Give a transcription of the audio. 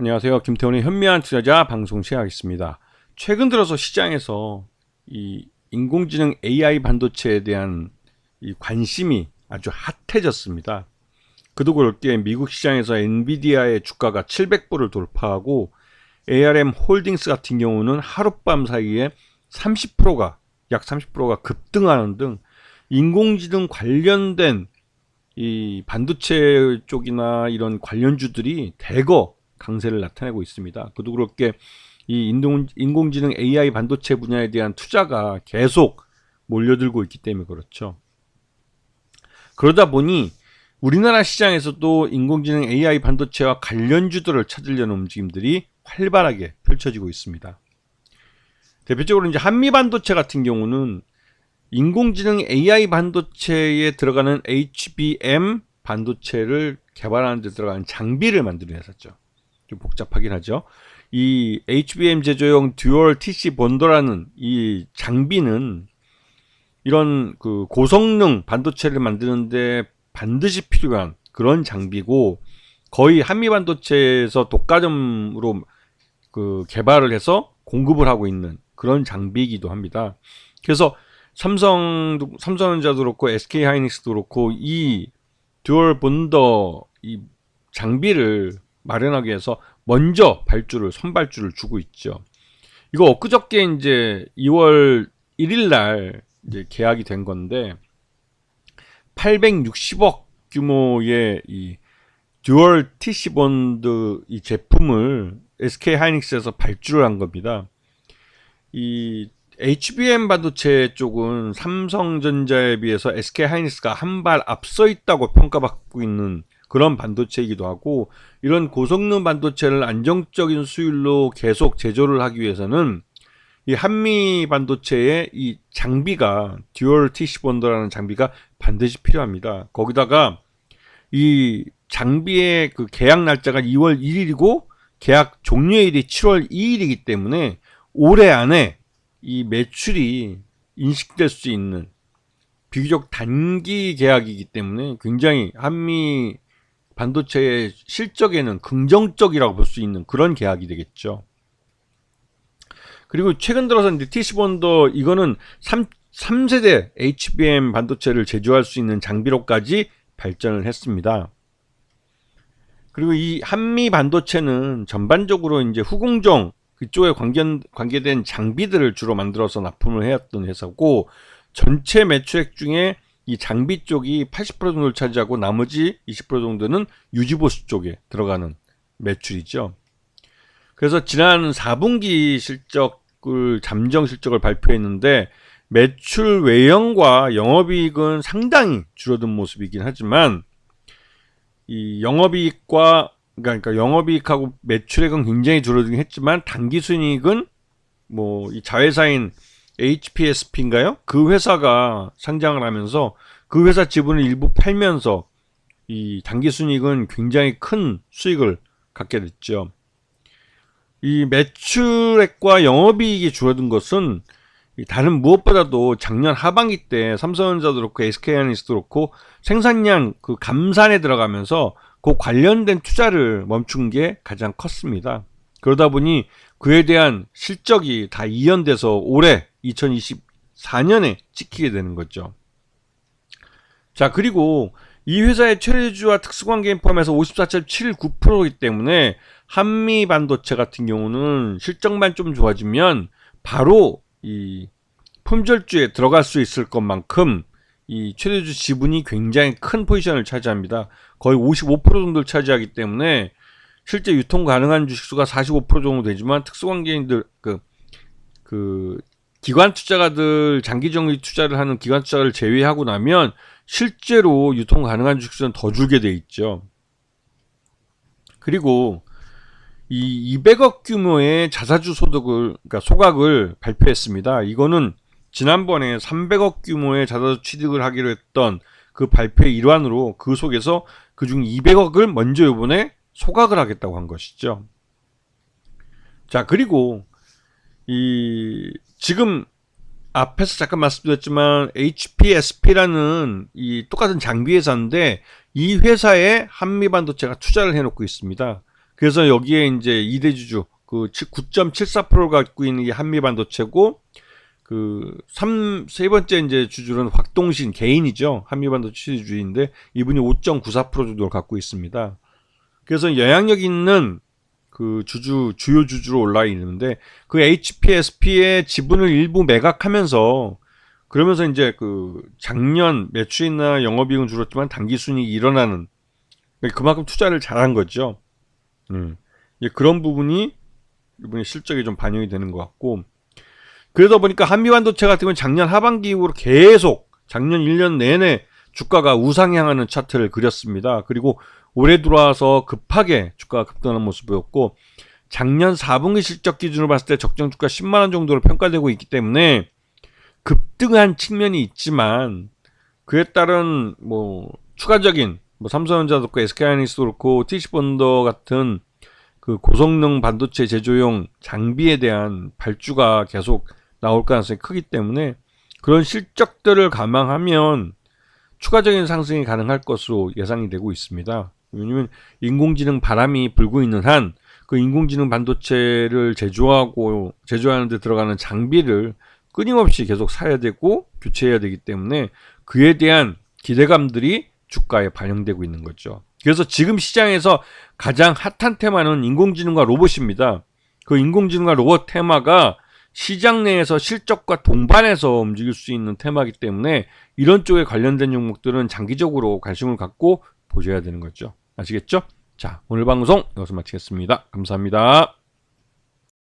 안녕하세요. 김태훈의 현명한 투자자 방송 시작하겠습니다. 최근 들어서 시장에서 이 인공지능 AI 반도체에 대한 이 관심이 아주 핫해졌습니다. 그도 그럴 게 미국 시장에서 엔비디아의 주가가 700불을 돌파하고 ARM 홀딩스 같은 경우는 하룻밤 사이에 30%가 약 30%가 급등하는 등 인공지능 관련된 이 반도체 쪽이나 이런 관련주들이 대거 강세를 나타내고 있습니다. 그도 그렇게 이 인공지능 AI 반도체 분야에 대한 투자가 계속 몰려들고 있기 때문에 그렇죠. 그러다 보니 우리나라 시장에서도 인공지능 AI 반도체와 관련주들을 찾으려는 움직임들이 활발하게 펼쳐지고 있습니다. 대표적으로 이제 한미 반도체 같은 경우는 인공지능 AI 반도체에 들어가는 HBM 반도체를 개발하는 데 들어가는 장비를 만드는 회사죠. 좀 복잡하긴 하죠. 이 HBM 제조용 듀얼 TC 본더라는 이 장비는 이런 그 고성능 반도체를 만드는데 반드시 필요한 그런 장비고, 거의 한미 반도체에서 독과점으로 그 개발을 해서 공급을 하고 있는 그런 장비이기도 합니다. 그래서 삼성전자도 그렇고 SK 하이닉스도 그렇고 이 듀얼 본더 이 장비를 마련하기 위해서 먼저 선발주를 주고 있죠. 이거 엊그저께 이제 2월 1일 날 이제 계약이 된 건데 860억 규모의 이 듀얼 TC 본드 이 제품을 SK 하이닉스에서 발주를 한 겁니다. 이 HBM 반도체 쪽은 삼성전자에 비해서 SK 하이닉스가 한 발 앞서 있다고 평가받고 있는 그런 반도체이기도 하고, 이런 고성능 반도체를 안정적인 수율로 계속 제조를 하기 위해서는 이 한미 반도체의 이 장비가 듀얼 TC 본더라는 장비가 반드시 필요합니다. 거기다가 이 장비의 그 계약 날짜가 2월 1일이고 계약 종료일이 7월 2일이기 때문에 올해 안에 이 매출이 인식될 수 있는 비교적 단기 계약이기 때문에 굉장히 한미 반도체의 실적에는 긍정적이라고 볼 수 있는 그런 계약이 되겠죠. 그리고 최근 들어서 이제 TC본더 이거는 3세대 HBM 반도체를 제조할 수 있는 장비로까지 발전을 했습니다. 그리고 이 한미 반도체는 전반적으로 이제 후공정 그쪽에 관계된 장비들을 주로 만들어서 납품을 해왔던 회사고, 전체 매출액 중에 이 장비 쪽이 80% 정도를 차지하고 나머지 20% 정도는 유지보수 쪽에 들어가는 매출이죠. 그래서 지난 4분기 잠정 실적을 발표했는데 매출 외형과 영업이익은 상당히 줄어든 모습이긴 하지만 이 그러니까 영업이익하고 매출액은 굉장히 줄어들긴 했지만 당기순이익은 뭐 이 자회사인 HPSP인가요? 그 회사가 상장을 하면서 그 회사 지분을 일부 팔면서 이 당기순이익은 굉장히 큰 수익을 갖게 됐죠. 이 매출액과 영업이익이 줄어든 것은 다른 무엇보다도 작년 하반기 때 삼성전자도 그렇고 SK하이닉스도 그렇고 생산량 그 감산에 들어가면서 그 관련된 투자를 멈춘 게 가장 컸습니다. 그러다 보니 그에 대한 실적이 다 이연돼서 올해 2024년에 찍히게 되는 거죠. 자, 그리고 이 회사의 최대주주와 특수관계인 포함해서 54.79%이기 때문에 한미 반도체 같은 경우는 실적만 좀 좋아지면 바로 이 품절주에 들어갈 수 있을 것만큼 이 최대주 지분이 굉장히 큰 포지션을 차지합니다. 거의 55% 정도를 차지하기 때문에 실제 유통 가능한 주식수가 45% 정도 되지만 특수관계인들 그 기관 투자가들 장기정리 투자를 하는 기관 투자를 제외하고 나면 실제로 유통 가능한 주식수는 더 줄게 돼 있죠. 그리고 이 200억 규모의 자사주 그러니까 소각을 발표했습니다. 이거는 지난번에 300억 규모의 자사주 취득을 하기로 했던 그 발표의 일환으로 그 속에서 그중 200억을 먼저 이번에 소각을 하겠다고 한 것이죠. 자, 그리고 이 지금 앞에서 잠깐 말씀드렸지만 HPSP라는 이 똑같은 장비 회사인데 이 회사에 한미반도체가 투자를 해놓고 있습니다. 그래서 여기에 이제 2대 주주 그 9.74%를 갖고 있는 게 한미반도체고 세 번째 이제 주주는 곽동신 개인이죠. 한미반도체 주주인데 이분이 5.94% 정도를 갖고 있습니다. 그래서 영향력 있는 주요 주주로 올라 있는데 HPSP의 지분을 일부 매각하면서 그러면서 이제 작년 매출이나 영업이익은 줄었지만 당기순이익이 일어나는 그만큼 투자를 잘한 거죠. 그런 부분이 이번에 실적에 좀 반영이 되는 것 같고 그러다 보니까 한미반도체 같은 경우는 작년 하반기 이후로 계속 작년 1년 내내 주가가 우상향하는 차트를 그렸습니다. 그리고 올해 들어와서 급하게 주가가 급등하는 모습을 보였고 작년 4분기 실적 기준으로 봤을 때 적정 주가 10만원 정도로 평가되고 있기 때문에 급등한 측면이 있지만 그에 따른 추가적인 삼성전자도 그렇고 SK하이닉스도 그렇고 TC본더 같은 고성능 반도체 제조용 장비에 대한 발주가 계속 나올 가능성이 크기 때문에 그런 실적들을 감안하면 추가적인 상승이 가능할 것으로 예상이 되고 있습니다. 왜냐하면 인공지능 바람이 불고 있는 한 인공지능 반도체를 제조하는 데 들어가는 장비를 끊임없이 계속 사야 되고 교체해야 되기 때문에 그에 대한 기대감들이 주가에 반영되고 있는 거죠. 그래서 지금 시장에서 가장 핫한 테마는 인공지능과 로봇입니다. 인공지능과 로봇 테마가 시장 내에서 실적과 동반해서 움직일 수 있는 테마이기 때문에 이런 쪽에 관련된 종목들은 장기적으로 관심을 갖고 보셔야 되는 거죠. 아시겠죠? 자, 오늘 방송 여기서 마치겠습니다. 감사합니다.